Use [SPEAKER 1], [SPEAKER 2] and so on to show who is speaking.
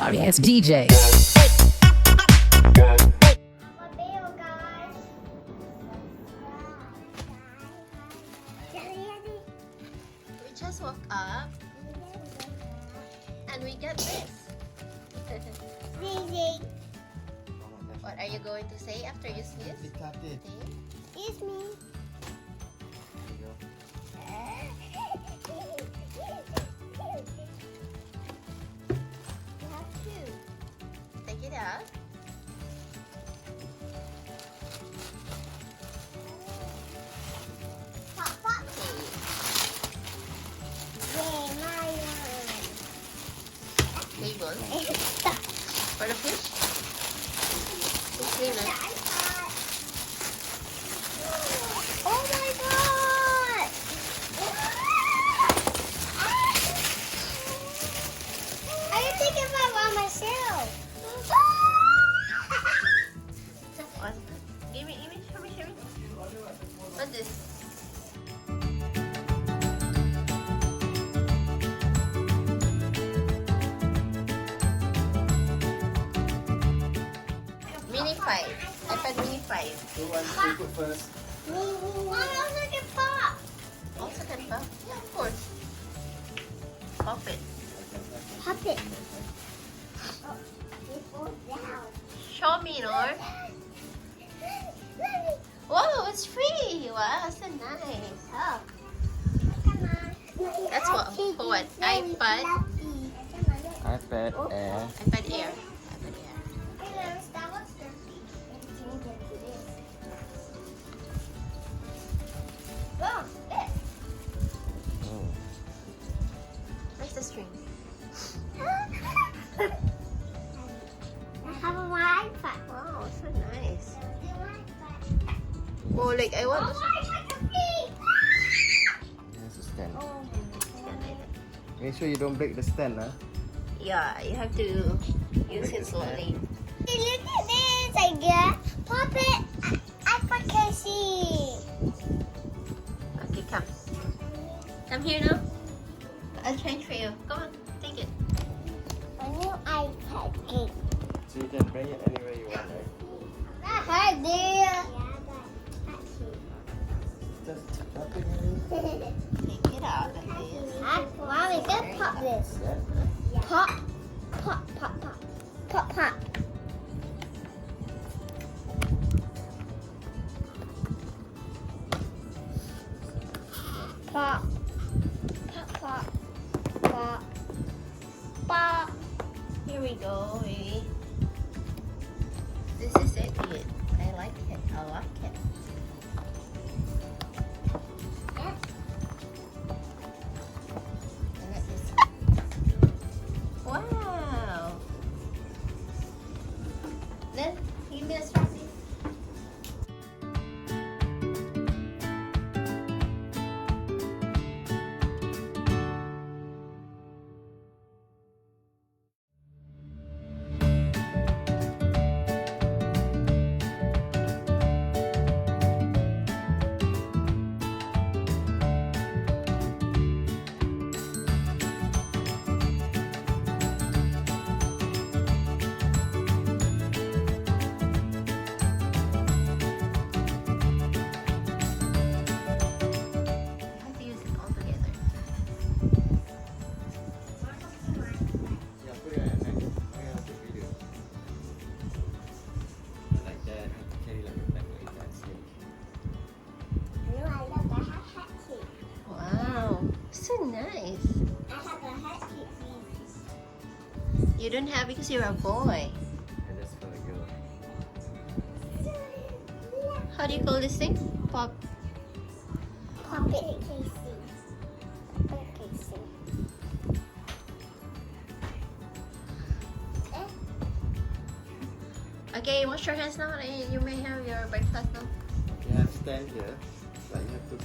[SPEAKER 1] sorry ass DJ.
[SPEAKER 2] We just woke up and we got this. What are you going to say after you sneeze?
[SPEAKER 3] Excuse me.
[SPEAKER 2] You have to take it out.
[SPEAKER 3] Pop, pop. Yay, my
[SPEAKER 2] Label
[SPEAKER 3] one.
[SPEAKER 2] for the fish. Fish cleaner.
[SPEAKER 3] Oh my god! I can take it by myself.
[SPEAKER 2] What? Give me, show me. What's this? Mini 5. iPad Mini 5.
[SPEAKER 4] Who wants to put first?
[SPEAKER 3] Mom, also can pop.
[SPEAKER 2] Also can pop? Yeah, of course. Pop it.
[SPEAKER 3] Pop it. Oh, it falls down.
[SPEAKER 2] Show me, Nor. Whoa, it's free. Wow, so nice.
[SPEAKER 3] Oh. Come on.
[SPEAKER 2] That's what? iPad?
[SPEAKER 4] iPad
[SPEAKER 3] Oh.
[SPEAKER 4] Air.
[SPEAKER 2] iPad Air. iPad Air.
[SPEAKER 3] Oh, this.
[SPEAKER 4] Oh.
[SPEAKER 2] Where's the string?
[SPEAKER 3] I have a iPad.
[SPEAKER 2] Wow, so nice. Oh, like I want to
[SPEAKER 4] Here's a stand.
[SPEAKER 3] Oh.
[SPEAKER 4] Make sure you don't break the stand, huh?
[SPEAKER 2] Yeah, you have to use it slowly.
[SPEAKER 3] Hey, look at this, I guess. Pop it. iPad can see.
[SPEAKER 2] Okay, come. Come here now. I'll change for you. Come on, take it.
[SPEAKER 3] A new iPad game.
[SPEAKER 4] So you can bring it anywhere you want, right?
[SPEAKER 3] Hi, dear.
[SPEAKER 4] Just tap it in.
[SPEAKER 2] Take it out like this.
[SPEAKER 3] Mommy, just pop this.
[SPEAKER 4] Yeah.
[SPEAKER 3] Pop. Pop, pop, pop. Pop, pop. Pop. Pop, pop. Pop. Pop.
[SPEAKER 2] Here we go, baby. This is it, kid. I like it. I like it.
[SPEAKER 3] Yes.
[SPEAKER 2] And that is- Wow. Then give me a straw. You have to use it all together.
[SPEAKER 4] Yeah, put it at night. I have the video. Like that, have to carry like a bag like that. Same.
[SPEAKER 3] I know I love the hat kit.
[SPEAKER 2] Wow. So nice.
[SPEAKER 3] I have a hat kit.
[SPEAKER 2] You don't have because you're a boy.
[SPEAKER 4] And that's for the girl.
[SPEAKER 2] How do you call this thing? Pop.
[SPEAKER 3] Pop it, Casey. Casey.
[SPEAKER 2] Okay, wash your hands now and you may have your breakfast now.
[SPEAKER 4] You have stand here, but you have to